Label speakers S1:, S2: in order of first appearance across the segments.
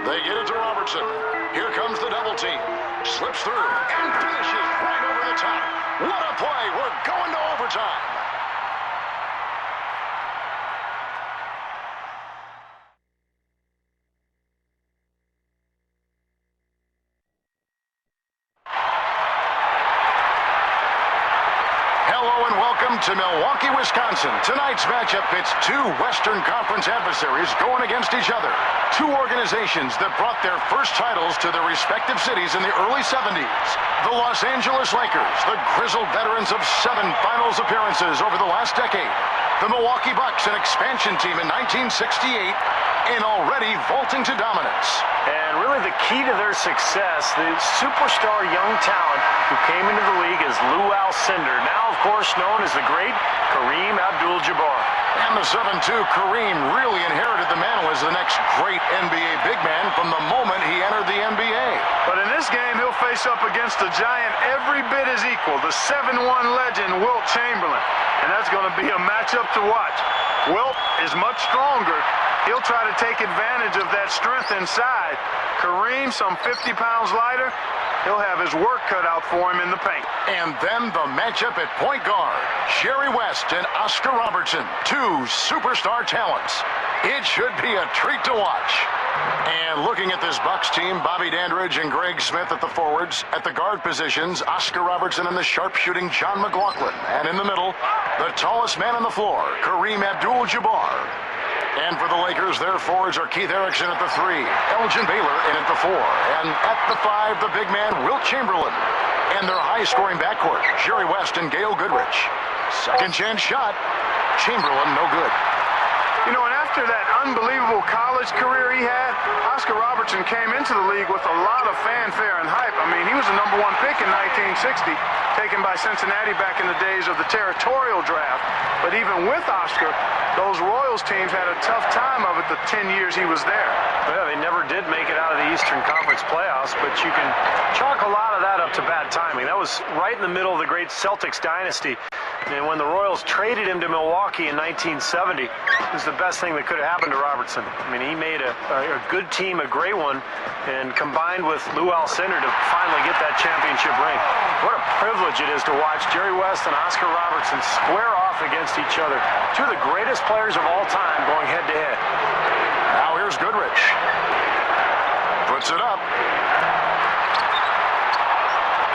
S1: They get it to Robertson. Here comes the double team. Slips through and finishes right over the top. What a play. We're going to overtime. Hello and welcome to Milwaukee, Wisconsin. Tonight's matchup pits two Western Conference adversaries going against each other. Two organizations that brought their first titles to their respective cities in the early 70s. The Los Angeles Lakers, the grizzled veterans of 7 finals appearances over the last decade. The Milwaukee Bucks, an expansion team in 1968, and already vaulting to dominance.
S2: And really the key to their success, the superstar young talent who came into the league as Lou Alcindor, now of course known as the great Kareem Abdul-Jabbar.
S1: And the 7'2" Kareem really inherited the mantle as the next great NBA big man from the moment he entered the NBA.
S3: But in this game, he'll face up against a giant every bit as equal, the 7'1" legend, Wilt Chamberlain. And that's going to be a matchup to watch. Wilt is much stronger. He'll try to take advantage of that strength inside. Kareem, some 50 pounds lighter, he'll have his work cut out for him in the paint.
S1: And then the matchup at point guard. Jerry West and Oscar Robertson, two superstar talents. It should be a treat to watch. And looking at this Bucks team, Bobby Dandridge and Greg Smith at the forwards. At the guard positions, Oscar Robertson and the sharpshooting John McLaughlin. And in the middle, the tallest man on the floor, Kareem Abdul-Jabbar. And for the Lakers, their forwards are Keith Erickson at the 3, Elgin Baylor in at the 4, and at the 5, the big man, Wilt Chamberlain. And their high-scoring backcourt, Jerry West and Gail Goodrich. Second chance shot, Chamberlain no good.
S3: You know, and after that unbelievable college career he had, Oscar Robertson came into the league with a lot of fanfare and hype. I mean, he was the #1 pick in 1960, taken by Cincinnati back in the days of the territorial draft. But even with Oscar, those Royals teams had a tough time of it the 10 years he was there.
S2: Yeah, they never did make it out of the Eastern Conference playoffs, but you can chalk a lot of that up to bad timing. That was right in the middle of the great Celtics dynasty. And when the Royals traded him to Milwaukee in 1970, it was the best thing that could have happened to Robertson. I mean, he made a good team, a great one, and combined with Lou Alcindor to finally get that championship ring. What a privilege it is to watch Jerry West and Oscar Robertson square off against each other. Two of the greatest players of all time going head-to-head.
S1: Now here's Goodrich. Puts it up.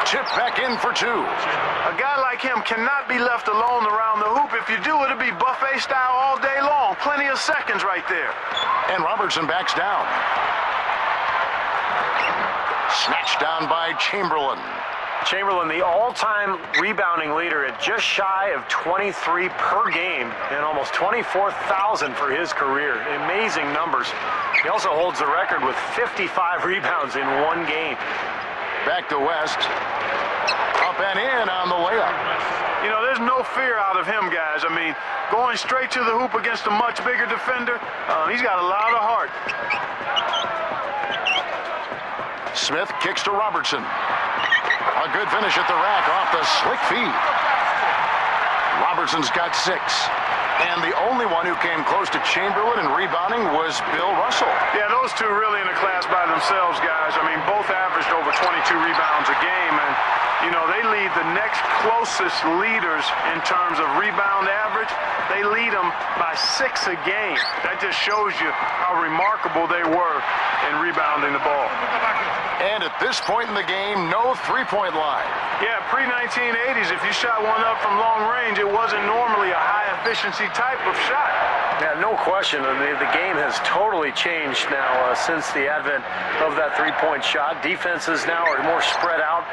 S1: Chip back in for 2.
S3: A guy like him cannot be left alone around the hoop. If you do, it'll be buffet style all day long. Plenty of seconds right there.
S1: And Robertson backs down. Snatched down by Chamberlain.
S2: Chamberlain, the all-time rebounding leader at just shy of 23 per game and almost 24,000 for his career. Amazing numbers. He also holds the record with 55 rebounds in one game.
S1: Back to West. Up and in on the layup.
S3: You know, there's no fear out of him, guys. I mean, going straight to the hoop against a much bigger defender, he's got a lot of heart.
S1: Smith kicks to Robertson. A good finish at the rack off the slick feed. Robertson's got 6. And the only one who came close to Chamberlain in rebounding was Bill Russell.
S3: Yeah, those two really in a class by themselves, guys. I mean, both averaged over 22 rebounds a game. And, you know, they lead the next closest leaders in terms of rebound average. They lead them by 6 a game. That just shows you how remarkable they were in rebounding the ball.
S1: And at this point in the game, no three-point line.
S3: Yeah, pre-1980s, if you shot one up from long range, it wasn't normally a high-efficiency type of shot.
S2: Yeah, no question. I mean, the game has totally changed now since the advent of that three-point shot. Defenses now are more spread out.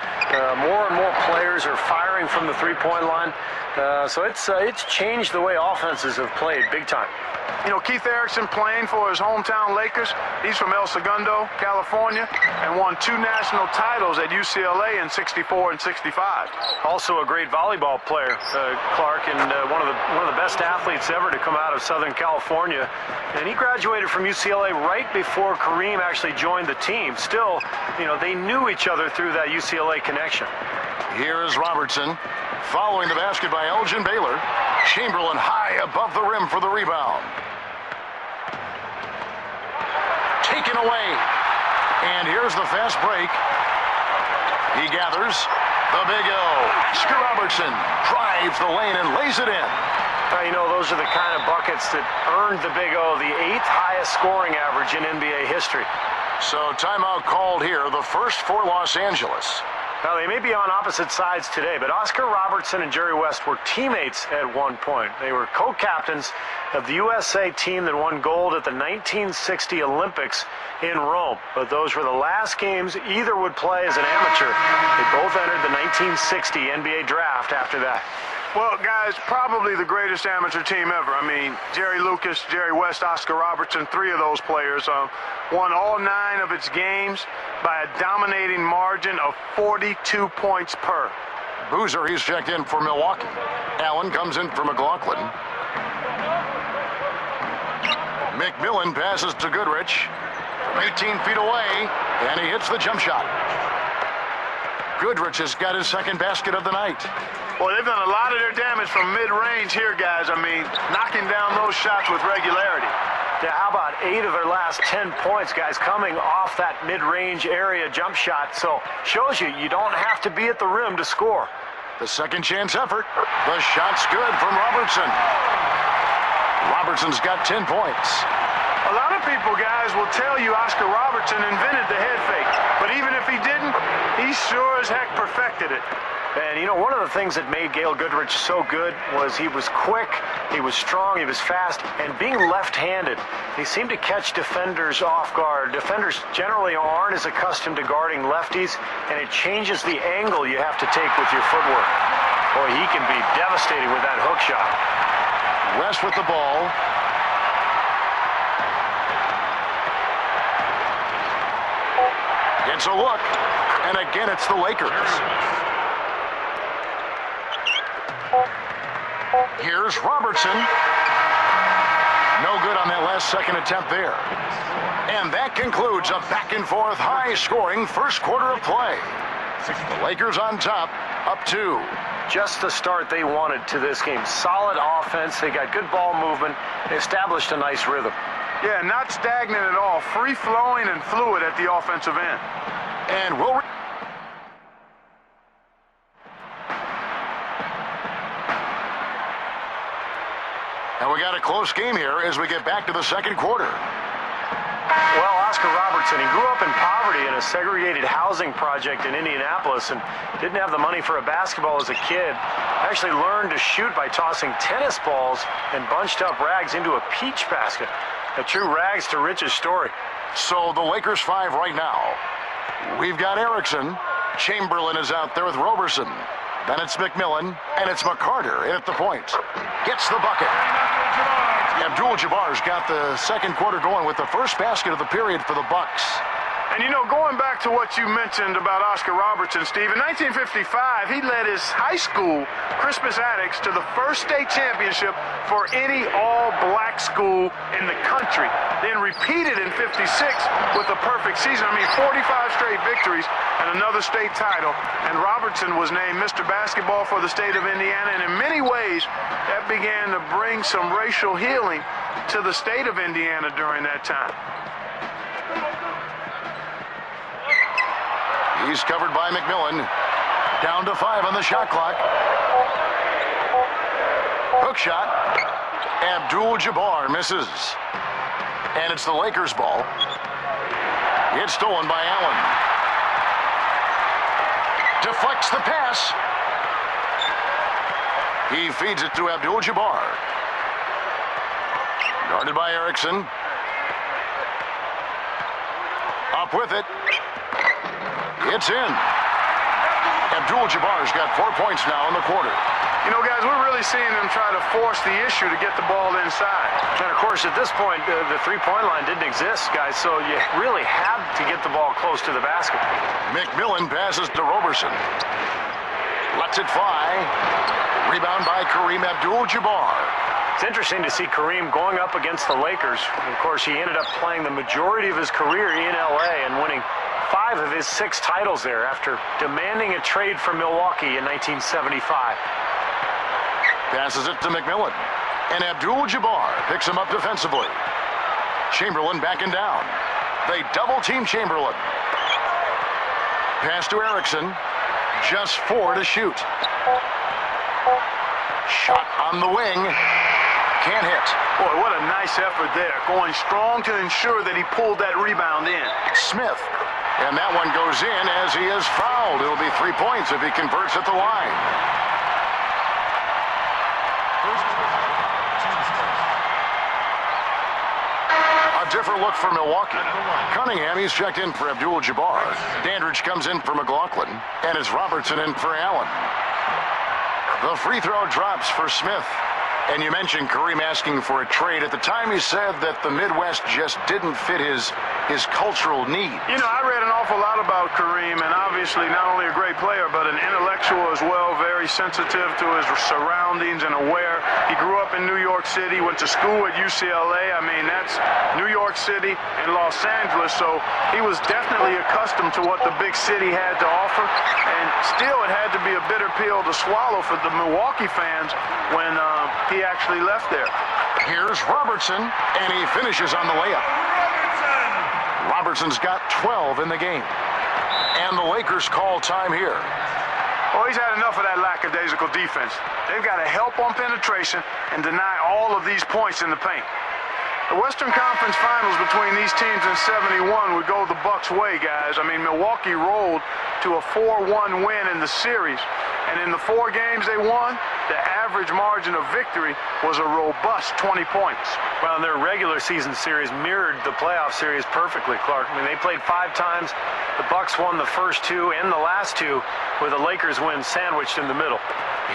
S2: More and more players are firing from the three-point line. So it's changed the way offenses have played big time.
S3: You know, Keith Erickson playing for his hometown Lakers. He's from El Segundo, California, and won 2 national titles at UCLA in '64 and '65.
S2: Also a great volleyball player, Clark, and one of the best athletes ever to come out of Southern California. And he graduated from UCLA right before Kareem actually joined the team. Still, you know, they knew each other through that UCLA connection.
S1: Here is Robertson, following the basket by Elgin Baylor. Chamberlain high above the rim for the rebound. taken away. And here's the fast break. He gathers the Big O. Oscar Robertson drives the lane and lays it in.
S2: You know, those are the kind of buckets that earned the Big O the 8th highest scoring average in NBA history.
S1: So timeout called here, the first for Los Angeles.
S2: Now, they may be on opposite sides today, but Oscar Robertson and Jerry West were teammates at one point. They were co-captains of the USA team that won gold at the 1960 Olympics in Rome. But those were the last games either would play as an amateur. They both entered the 1960 NBA draft after that.
S3: Well, guys, probably the greatest amateur team ever. I mean, Jerry Lucas, Jerry West, Oscar Robertson, three of those players won all 9 of its games by a dominating margin of 42 points per.
S1: Boozer, he's checked in for Milwaukee. Allen comes in for McLaughlin. McMillan passes to Goodrich from 18 feet away, and he hits the jump shot. Goodrich has got his second basket of the night.
S3: Well, they've done a lot of their damage from mid-range here, guys. I mean, knocking down those shots with regularity.
S2: Yeah, how about 8 of their last 10 points, guys, coming off that mid-range area jump shot. So, shows you don't have to be at the rim to score.
S1: The second chance effort. The shot's good from Robertson. Robertson's got 10 points.
S3: A lot of people, guys, will tell you Oscar Robertson invented the head fake. But even if he didn't, he sure as heck perfected it.
S2: And, you know, one of the things that made Gail Goodrich so good was he was quick, he was strong, he was fast, and being left-handed, he seemed to catch defenders off guard. Defenders generally aren't as accustomed to guarding lefties, and it changes the angle you have to take with your footwork. Boy, he can be devastating with that hook shot.
S1: West with the ball. Gets a look, and again it's the Lakers. Here's Robertson. No good on that last second attempt there. And that concludes a back-and-forth, high-scoring first quarter of play. The Lakers on top, up 2.
S2: Just the start they wanted to this game. Solid offense. They got good ball movement. They established a nice rhythm.
S3: Yeah, not stagnant at all. Free-flowing and fluid at the offensive end.
S1: And we'll... And we got a close game here as we get back to the second quarter.
S2: Well, Oscar Robertson, he grew up in poverty in a segregated housing project in Indianapolis and didn't have the money for a basketball as a kid. Actually learned to shoot by tossing tennis balls and bunched up rags into a peach basket. A true rags to riches story.
S1: So the Lakers 5 right now. We've got Erickson. Chamberlain is out there with Robertson. Then it's McMillan, and it's McCarter in at the point. Gets the bucket. Abdul-Jabbar's got the second quarter going with the first basket of the period for the Bucks.
S3: And, you know, going back to what you mentioned about Oscar Robertson, Steve, in 1955, he led his high school, Crispus Attucks, to the first state championship for any all-black school in the country. Then repeated in 56 with a perfect season. I mean, 45 straight victories and another state title. And Robertson was named Mr. Basketball for the state of Indiana. And in many ways, that began to bring some racial healing to the state of Indiana during that time.
S1: He's covered by McMillan. Down to 5 on the shot clock. Hook shot. Abdul-Jabbar misses. And it's the Lakers' ball. It's stolen by Allen. Deflects the pass. He feeds it to Abdul-Jabbar. Guarded by Erickson. Up with it. It's in. Abdul-Jabbar's got 4 points now in the quarter.
S3: You know, guys, we're really seeing them try to force the issue to get the ball inside.
S2: And, of course, at this point, the three-point line didn't exist, guys, so you really had to get the ball close to the basket.
S1: McMillan passes to Robertson. Lets it fly. Rebound by Kareem Abdul-Jabbar.
S2: It's interesting to see Kareem going up against the Lakers. Of course, he ended up playing the majority of his career in L.A. and winning 5 of his 6 titles there after demanding a trade from Milwaukee in 1975.
S1: Passes it to McMillan. And Abdul-Jabbar picks him up defensively. Chamberlain backing down. They double-team Chamberlain. Pass to Erickson. Just 4 to shoot. Shot on the wing. Can't hit.
S3: Boy, what a nice effort there. Going strong to ensure that he pulled that rebound in.
S1: Smith. And that one goes in as he is fouled. It'll be 3 points if he converts at the line. A different look for Milwaukee. Cunningham, he's checked in for Abdul-Jabbar. Dandridge comes in for McLaughlin. And it's Robertson in for Allen. The free throw drops for Smith. And you mentioned Kareem asking for a trade. At the time, he said that the Midwest just didn't fit his cultural needs.
S3: You know, I read an awful lot about Kareem, and obviously not only a great player, but an intellectual as well, very sensitive to his surroundings and aware. He grew up in New York City, went to school at UCLA. I mean, that's New York City and Los Angeles, so he was definitely accustomed to what the big city had to offer, and still it had to be a bitter pill to swallow for the Milwaukee fans when he actually left there.
S1: Here's Robertson, and he finishes on the layup. Robertson's got 12 in the game. And the Lakers call time here.
S3: Oh, he's had enough of that lackadaisical defense. They've got to help on penetration and deny all of these points in the paint. The Western Conference Finals between these teams in 71 would go the Bucks' way, guys. I mean, Milwaukee rolled to a 4-1 win in the series. And in the 4 games they won, the average margin of victory was a robust 20 points.
S2: Well, their regular season series mirrored the playoff series perfectly, Clark. I mean, they played 5 times. The Bucks won the first 2 and the last 2, with the Lakers win sandwiched in the middle.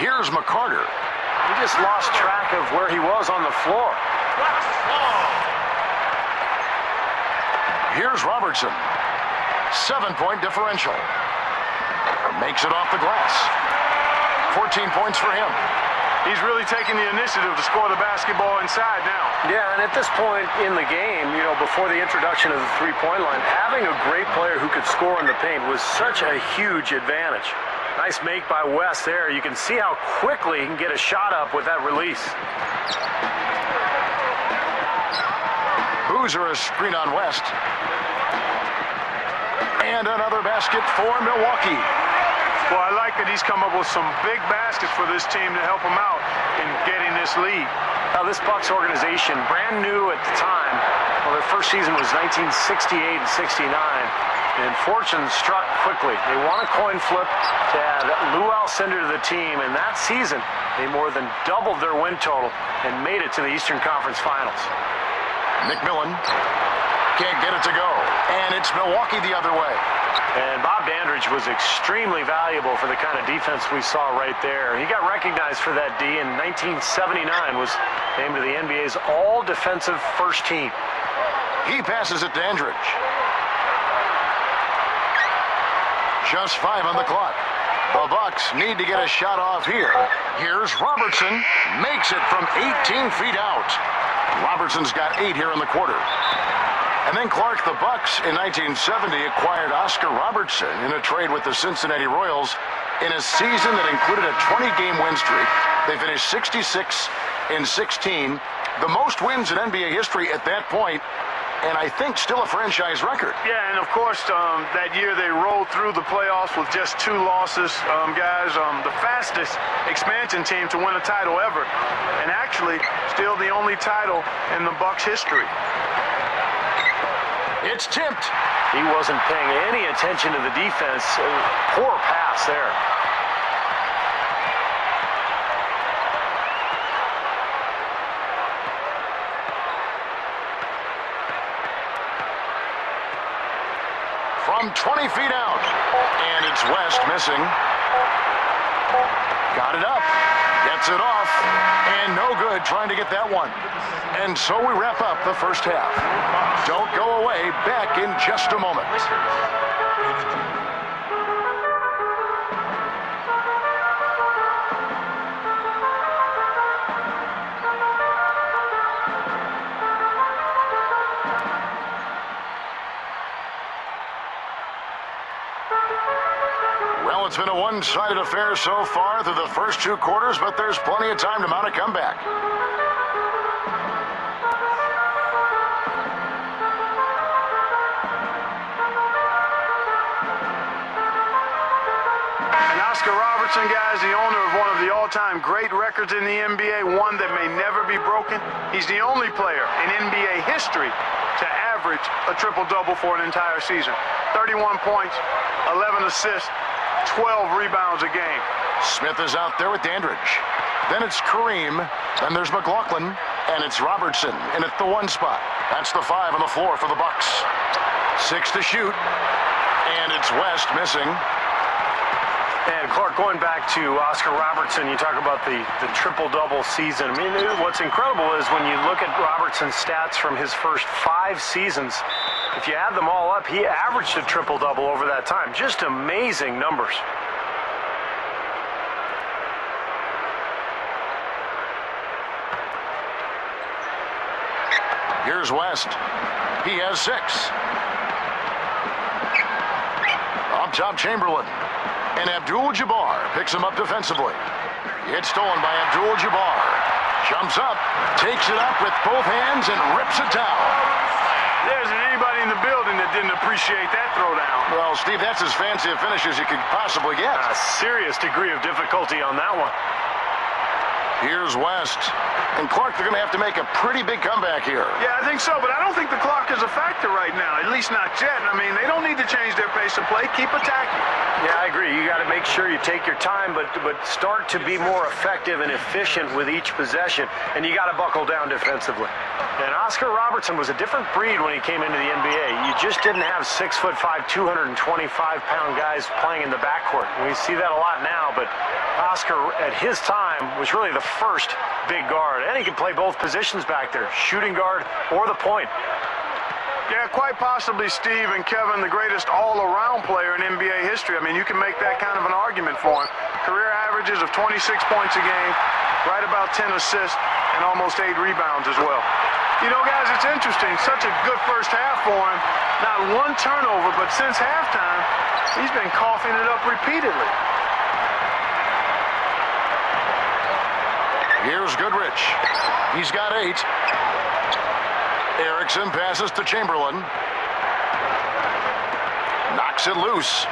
S1: Here's McCarter.
S2: He just lost track of where he was on the floor.
S1: Here's Robertson. 7-point differential. Makes it off the glass. 14 points for him.
S3: He's really taking the initiative to score the basketball inside now.
S2: Yeah, and at this point in the game, you know, before the introduction of the three-point line, having a great player who could score in the paint was such a huge advantage. Nice make by West there. You can see how quickly he can get a shot up with that release.
S1: Boozer a screen on West. And another basket for Milwaukee.
S3: Well, I like that he's come up with some big baskets for this team to help him out in getting this lead.
S2: Now, this Bucks organization, brand new at the time. Well, their first season was 1968 and 69. And fortune struck quickly. They won a coin flip to add Lou Alcindor to the team. And that season, they more than doubled their win total and made it to the Eastern Conference Finals.
S1: McMillan can't get it to go. And it's Milwaukee the other way.
S2: And Bob Dandridge was extremely valuable for the kind of defense we saw right there. He got recognized for that D in 1979, was named to the NBA's all-defensive first team.
S1: He passes it to Dandridge. Just 5 on the clock. The Bucks need to get a shot off here. Here's Robertson. Makes it from 18 feet out. Robertson's got 8 here in the quarter. And then Clark, the Bucks in 1970 acquired Oscar Robertson in a trade with the Cincinnati Royals in a season that included a 20-game win streak. They finished 66-16, the most wins in NBA history at that point, and I think still a franchise record.
S3: Yeah, and of course, that year they rolled through the playoffs with just 2 losses, guys. The fastest expansion team to win a title ever, and actually still the only title in the Bucks' history.
S1: It's tipped.
S2: He wasn't paying any attention to the defense. Poor pass there.
S1: From 20 feet out. And it's West missing. Got it up. Gets it off. And no good trying to get that one. And so we wrap up the first half. Don't go away. Back in just a moment. Well, it's been a one-sided affair so far through the first 2 quarters, but there's plenty of time to mount a comeback.
S3: Oscar Robertson, guys, the owner of one of the all-time great records in the NBA, one that may never be broken. He's the only player in NBA history to average a triple-double for an entire season. 31 points, 11 assists, 12 rebounds a game.
S1: Smith is out there with Dandridge. Then it's Kareem. Then there's McLaughlin. And it's Robertson in at the 1 spot. That's the 5 on the floor for the Bucks. 6 to shoot. And it's West missing.
S2: And Clark, going back to Oscar Robertson, you talk about the triple-double season. I mean, what's incredible is when you look at Robertson's stats from his first 5 seasons, if you add them all up, he averaged a triple-double over that time. Just amazing numbers.
S1: Here's West. He has 6. Up top, Chamberlain. And Abdul-Jabbar picks him up defensively. It's stolen by Abdul-Jabbar. Jumps up, takes it up with both hands, and rips it down.
S3: There isn't anybody in the building that didn't appreciate that throwdown.
S1: Well, Steve, that's as fancy a finish as you could possibly get.
S2: A serious degree of difficulty on that one.
S1: Here's West. And Clark, they're going to have to make a pretty big comeback here.
S3: Yeah, I think so, but I don't think the clock is a factor right now, at least not yet. I mean, they don't need to change their pace of play. Keep attacking.
S2: Yeah, I agree. You got to make sure you take your time, but start to be more effective and efficient with each possession, and you got to buckle down defensively. And Oscar Robertson was a different breed when he came into the NBA. You just didn't have 6'5", 225-pound guys playing in the backcourt. We see that a lot now, but Oscar at his time was really the first big guard, and he can play both positions back there, shooting guard or the point.
S3: Yeah, quite possibly Steve and Kevin, the greatest all-around player in NBA history. I mean, you can make that kind of an argument for him. Career averages of 26 points a game, right about 10 assists, and almost 8 rebounds as well. You know, guys, it's interesting. Such a good first half for him. Not one turnover, but since halftime, he's been coughing it up repeatedly.
S1: Here's Goodrich. He's got 8. Erickson passes to Chamberlain. Knocks it loose.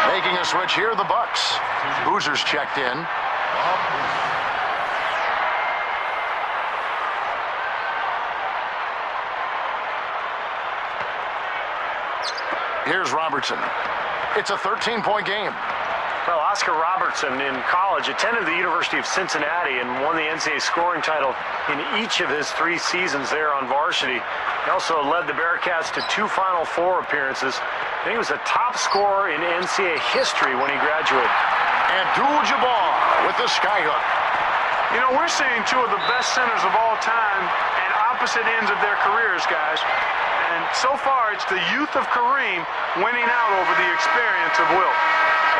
S1: Making a switch here, the Bucks. Boozer's checked in. Here's Robertson. It's a 13-point game.
S2: Well, Oscar Robertson in college attended the University of Cincinnati and won the NCAA scoring title in each of his 3 seasons there on varsity. He also led the Bearcats to 2 Final Four appearances. And he was a top scorer in NCAA history when he graduated.
S1: Abdul-Jabbar with the skyhook.
S3: You know, we're seeing 2 of the best centers of all time at opposite ends of their careers, guys. And so far, it's the youth of Kareem winning out over the experience of Wilt.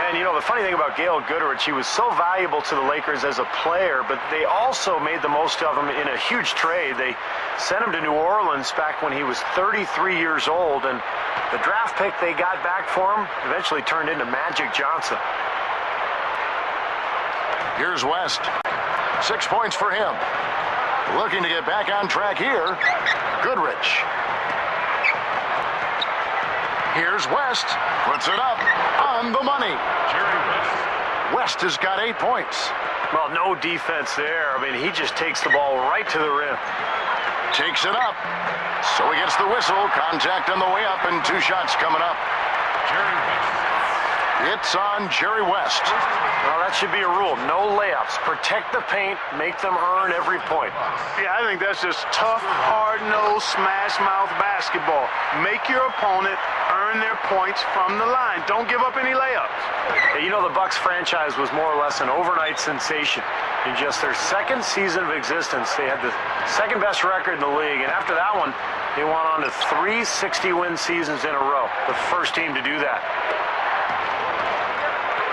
S2: And, you know, the funny thing about Gail Goodrich, he was so valuable to the Lakers as a player, but they also made the most of him in a huge trade. They sent him to New Orleans back when he was 33 years old, and the draft pick they got back for him eventually turned into Magic Johnson.
S1: Here's West. 6 points for him. Looking to get back on track here. Goodrich. Here's West. Puts it up on the money.
S4: Jerry West.
S1: West has got 8 points.
S2: Well, no defense there. I mean, he just takes the ball right to the rim.
S1: Takes it up. So he gets the whistle. Contact on the way up and 2 shots coming up.
S4: Jerry West.
S1: It's on Jerry West.
S2: Well, that should be a rule. No layups. Protect the paint. Make them earn every point.
S3: Yeah, I think that's just tough, hard-nosed, smash-mouth basketball. Make your opponent earn their points from the line. Don't give up any layups.
S2: Yeah, you know, the Bucks franchise was more or less an overnight sensation. In just their 2nd season of existence, they had the 2nd best record in the league. And after that one, they went on to 3 60-win seasons in a row. The first team to do that.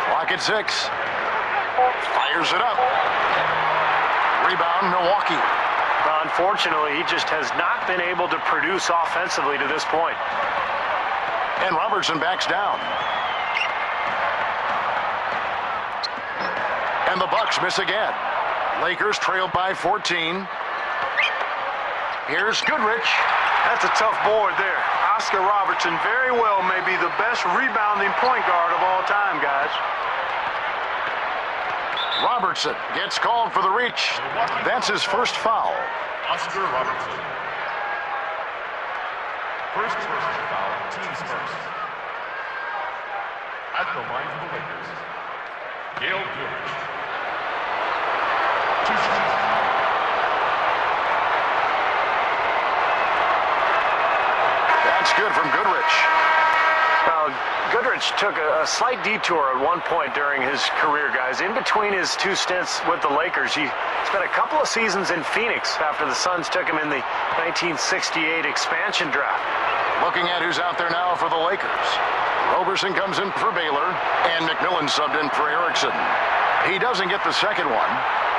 S1: Clock at 6. Fires it up. Rebound, Milwaukee.
S2: Well, unfortunately, he just has not been able to produce offensively to this point.
S1: And Robertson backs down. And the Bucks miss again. Lakers trail by 14. Here's Goodrich.
S3: That's a tough board there. Oscar Robertson very well may be the best rebounding point guard of all time, guys.
S1: Robertson gets called for the reach. That's his first foul.
S4: Oscar Robertson. First personal foul, team's first. At the line for the Lakers, Gail Goodrich. 2 shots.
S1: That's good from Goodrich.
S2: Goodrich took a slight detour at one point during his career, guys. In between his 2 stints with the Lakers, he spent a couple of seasons in Phoenix after the Suns took him in the 1968 expansion draft.
S1: Looking at who's out there now for the Lakers. Robertson comes in for Baylor, and McMillan subbed in for Erickson. He doesn't get the second one.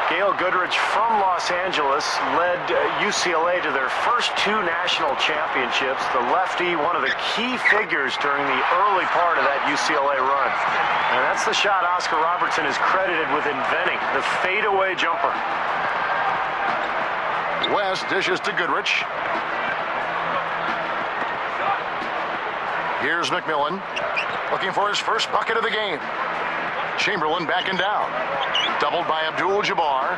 S2: Gail Goodrich from Los Angeles led UCLA to their first 2 national championships. The lefty, one of the key figures during the early part of that UCLA run. And that's the shot Oscar Robertson is credited with inventing, the fadeaway jumper.
S1: West dishes to Goodrich. Here's McMillan, looking for his first bucket of the game. Chamberlain backing down. Doubled by Abdul-Jabbar.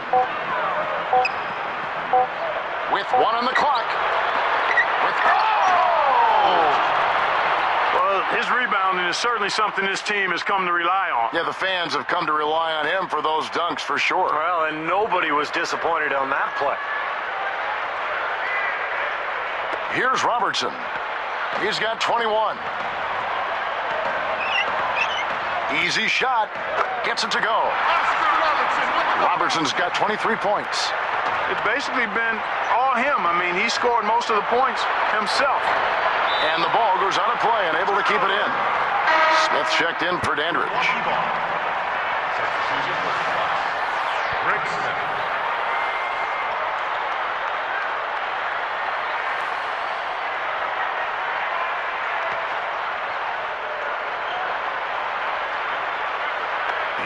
S1: With 1 on the clock.
S3: Well, his rebounding is certainly something this team has come to rely on.
S1: Yeah, the fans have come to rely on him for those dunks for sure.
S2: Well, and nobody was disappointed on that play.
S1: Here's Robertson. He's got 21. Easy shot. Gets it to go. Robertson's got 23 points.
S3: It's basically been all him. I mean, he scored most of the points himself.
S1: And the ball goes out of play and able to keep it in. Smith checked in for Dandridge.
S4: Substitution for Rick Smith.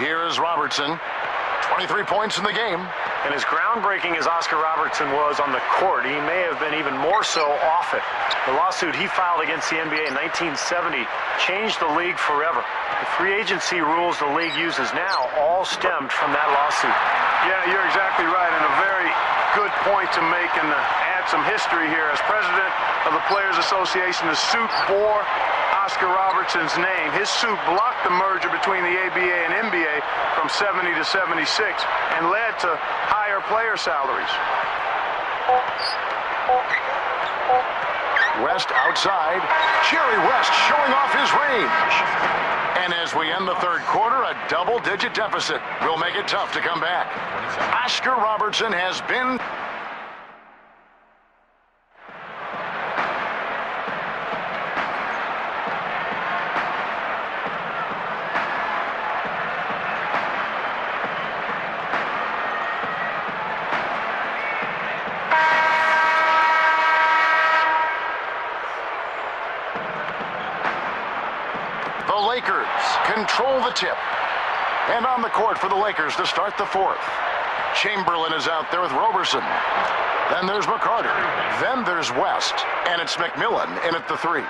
S1: Here is Robertson. 23 points in the game.
S2: And as groundbreaking as Oscar Robertson was on the court, he may have been even more so off it. The lawsuit he filed against the NBA in 1970 changed the league forever. The free agency rules the league uses now all stemmed from that lawsuit.
S3: Yeah, you're exactly right, and a very good point to make and to add some history here. As president of the Players Association, the suit bore Oscar Robertson's name. His suit blocked the merger between the ABA and NBA from 70 to 76 and led to higher player salaries.
S1: West outside. Jerry West showing off his range. And as we end the third quarter, a double-digit deficit will make it tough to come back. Oscar Robertson has been... The Lakers control the tip. And on the court for the Lakers to start the fourth. Chamberlain is out there with Robertson. Then there's McCarter. Then there's West. And it's McMillan in at the 3.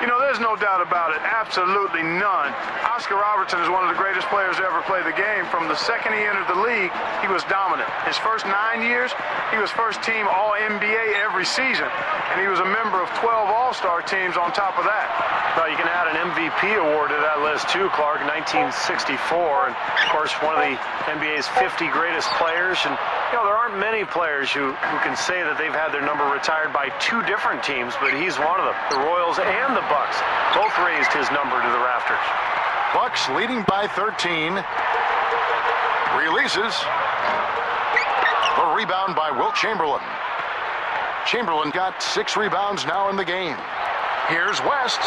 S3: You know, there's no doubt about it. Absolutely none. Oscar Robertson is one of the greatest players to ever play the game. From the second he entered the league, he was dominant. His first 9 years, he was first team All-NBA every season. And he was a member of 12 All-Star teams on top of that.
S2: Well, you can add an MVP award to that list too, Clark, 1964. And, of course, one of the NBA's 50 greatest players. And, you know, there aren't many players who can say that they've had their number retired by 2 different teams, but he's one of them. The Royals and the Bucks both raised his number to the rafters.
S1: Bucks leading by 13. Releases. The rebound by Wilt Chamberlain. Chamberlain got 6 rebounds now in the game. Here's West.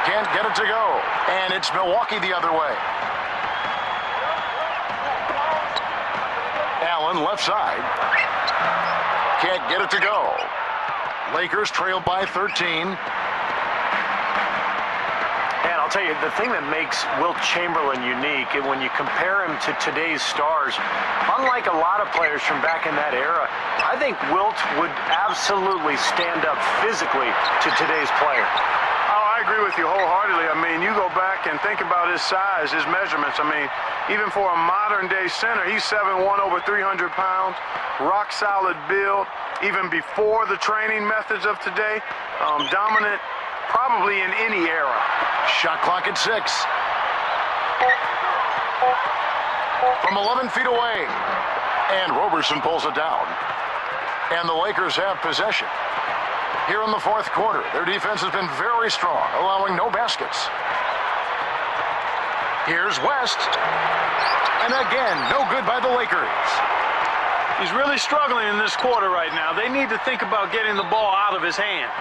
S1: Can't get it to go. And it's Milwaukee the other way. Allen left side. Can't get it to go. Lakers trail by 13.
S2: And I'll tell you, the thing that makes Wilt Chamberlain unique, and when you compare him to today's stars, unlike a lot of players from back in that era, I think Wilt would absolutely stand up physically to today's player.
S3: Oh, I agree with you wholeheartedly. I mean, you go back and think about his size, his measurements. I mean, even for a modern-day center, he's 7'1", over 300 pounds, rock-solid build. Even before the training methods of today, dominant probably in any era.
S1: Shot clock at 6. From 11 feet away. And Robertson pulls it down. And the Lakers have possession. Here in the fourth quarter, their defense has been very strong, allowing no baskets. Here's West. And again, no good by the Lakers.
S3: He's really struggling in this quarter right now. They need to think about getting the ball out of his hands.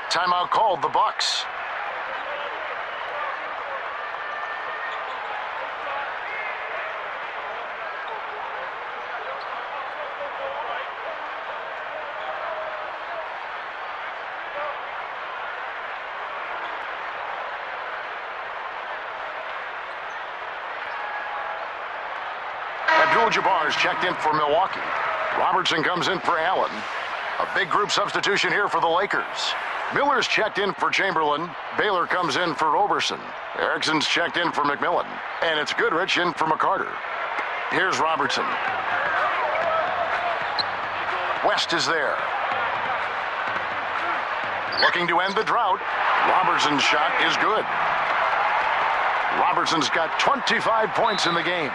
S1: Timeout called, the Bucks. Abdul-Jabbar's checked in for Milwaukee. Robertson comes in for Allen. A big group substitution here for the Lakers. Miller's checked in for Chamberlain. Baylor comes in for Robertson. Erickson's checked in for McMillan. And it's Goodrich in for McCarter. Here's Robertson. West is there. Looking to end the drought. Robertson's shot is good. Robertson's got 25 points in the game.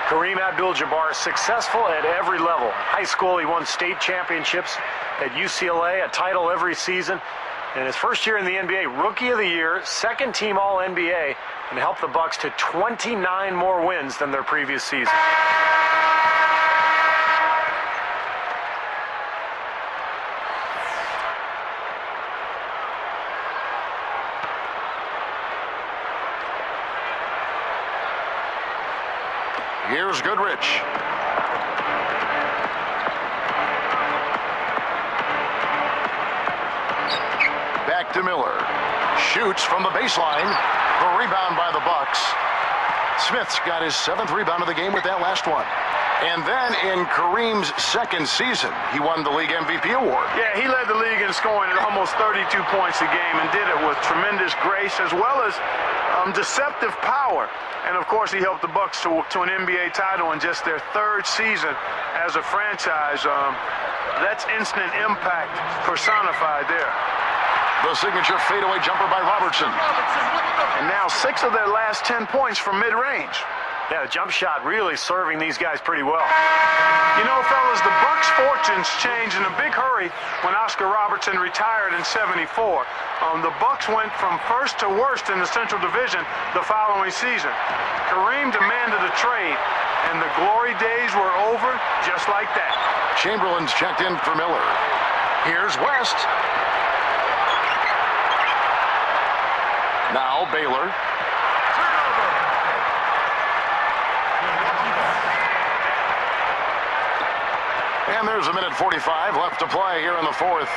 S2: Kareem Abdul-Jabbar, successful at every level. High school, he won state championships. At UCLA, a title every season. In his first year in the NBA, Rookie of the Year, second team All-NBA, and helped the Bucks to 29 more wins than their previous season.
S1: Here's Goodrich. Back to Miller. Shoots from the baseline. A rebound by the Bucks. Smith's got his 7th rebound of the game with that last one. And then in Kareem's second season, he won the league MVP award.
S3: Yeah, he led the league in scoring at almost 32 points a game and did it with tremendous grace as well as deceptive power. And, of course, he helped the Bucks to an NBA title in just their 3rd season as a franchise. That's instant impact personified there.
S1: The signature fadeaway jumper by Robertson.
S3: And now 6 of their last 10 points from mid-range.
S2: Yeah, the jump shot really serving these guys pretty well.
S3: You know, fellas, the Bucks' fortunes changed in a big hurry when Oscar Robertson retired in '74. The Bucks went from first to worst in the Central Division the following season. Kareem demanded a trade, and the glory days were over just like that.
S1: Chamberlain's checked in for Miller. Here's West. Now Baylor. And there's a minute 45 left to play here in the fourth.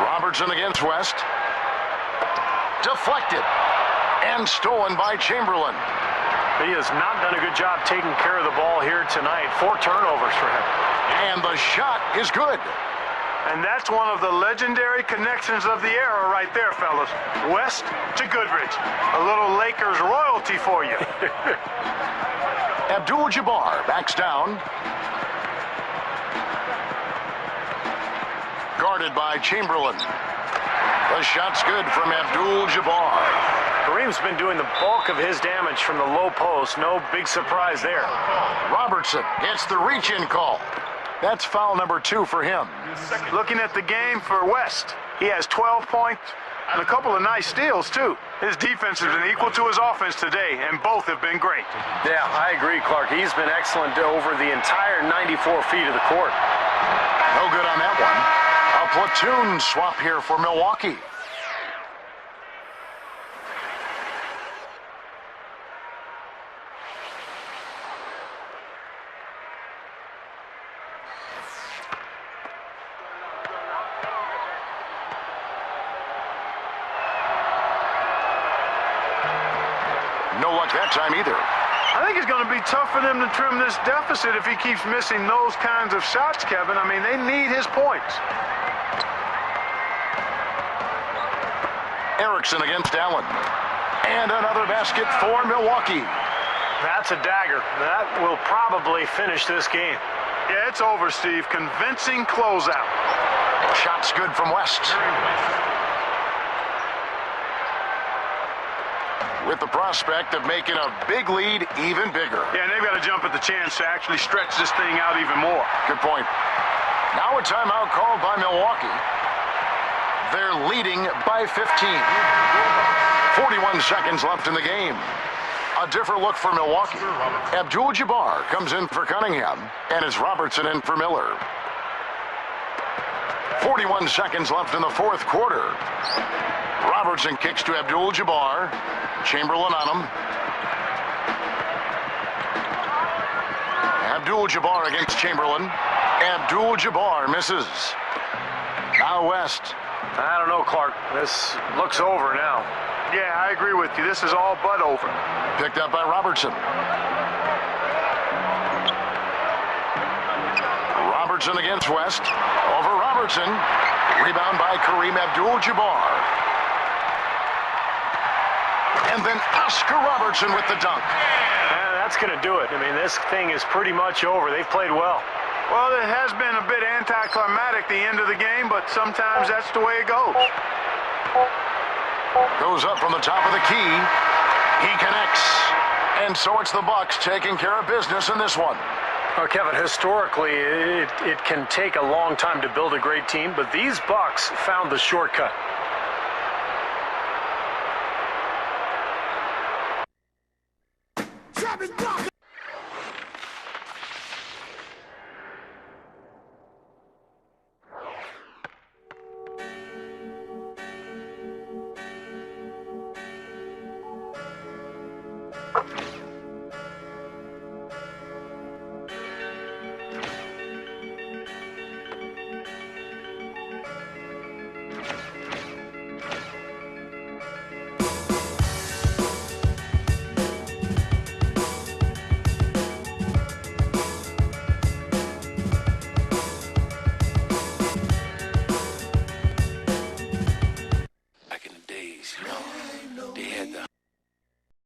S1: Robertson against West. Deflected. And stolen by Chamberlain.
S2: He has not done a good job taking care of the ball here tonight. 4 turnovers for him.
S1: And the shot is good.
S3: And that's one of the legendary connections of the era right there, fellas. West to Goodrich. A little Lakers royalty for you.
S1: Abdul-Jabbar backs down. Guarded by Chamberlain. The shot's good from Abdul-Jabbar.
S2: Kareem's been doing the bulk of his damage from the low post. No big surprise there.
S1: Robertson gets the reach-in call. That's foul number 2 for him.
S3: Looking at the game for West, he has 12 points and a couple of nice steals, too. His defense has been equal to his offense today, and both have been great.
S2: Yeah, I agree, Clark. He's been excellent over the entire 94 feet of the court.
S1: No good on that one. A platoon swap here for Milwaukee. luck that time either.
S3: I think it's going to be tough for them to trim this deficit if he keeps missing those kinds of shots, Kevin. I mean, they need his points.
S1: Erickson against Allen. And another basket for Milwaukee.
S2: That's a dagger. That will probably finish this game.
S3: Yeah, it's over, Steve. Convincing closeout.
S1: Shots good from West. With the prospect of making a big lead even bigger.
S3: Yeah, and they've got to jump at the chance to actually stretch this thing out even more.
S1: Good point. Now a timeout called by Milwaukee. They're leading by 15. 41 seconds left in the game. A different look for Milwaukee. Abdul-Jabbar comes in for Cunningham, and it's Robertson in for Miller. 41 seconds left in the fourth quarter. Robertson kicks to Abdul-Jabbar. Chamberlain on him. Abdul-Jabbar against Chamberlain. Abdul-Jabbar misses. Now West.
S2: I don't know, Clark. This looks over now.
S3: Yeah, I agree with you. This is all but over.
S1: Picked up by Robertson. Robertson against West. Over Robertson. Rebound by Kareem Abdul-Jabbar. And then Oscar Robertson with the dunk.
S2: That's going to do it. I mean, this thing is pretty much over. They've played well.
S3: Well, it has been a bit anticlimactic the end of the game, but sometimes that's the way it goes.
S1: Goes up from the top of the key. He connects. And so it's the Bucks taking care of business in this one.
S2: Well, Kevin, historically, it can take a long time to build a great team, but these Bucks found the shortcut.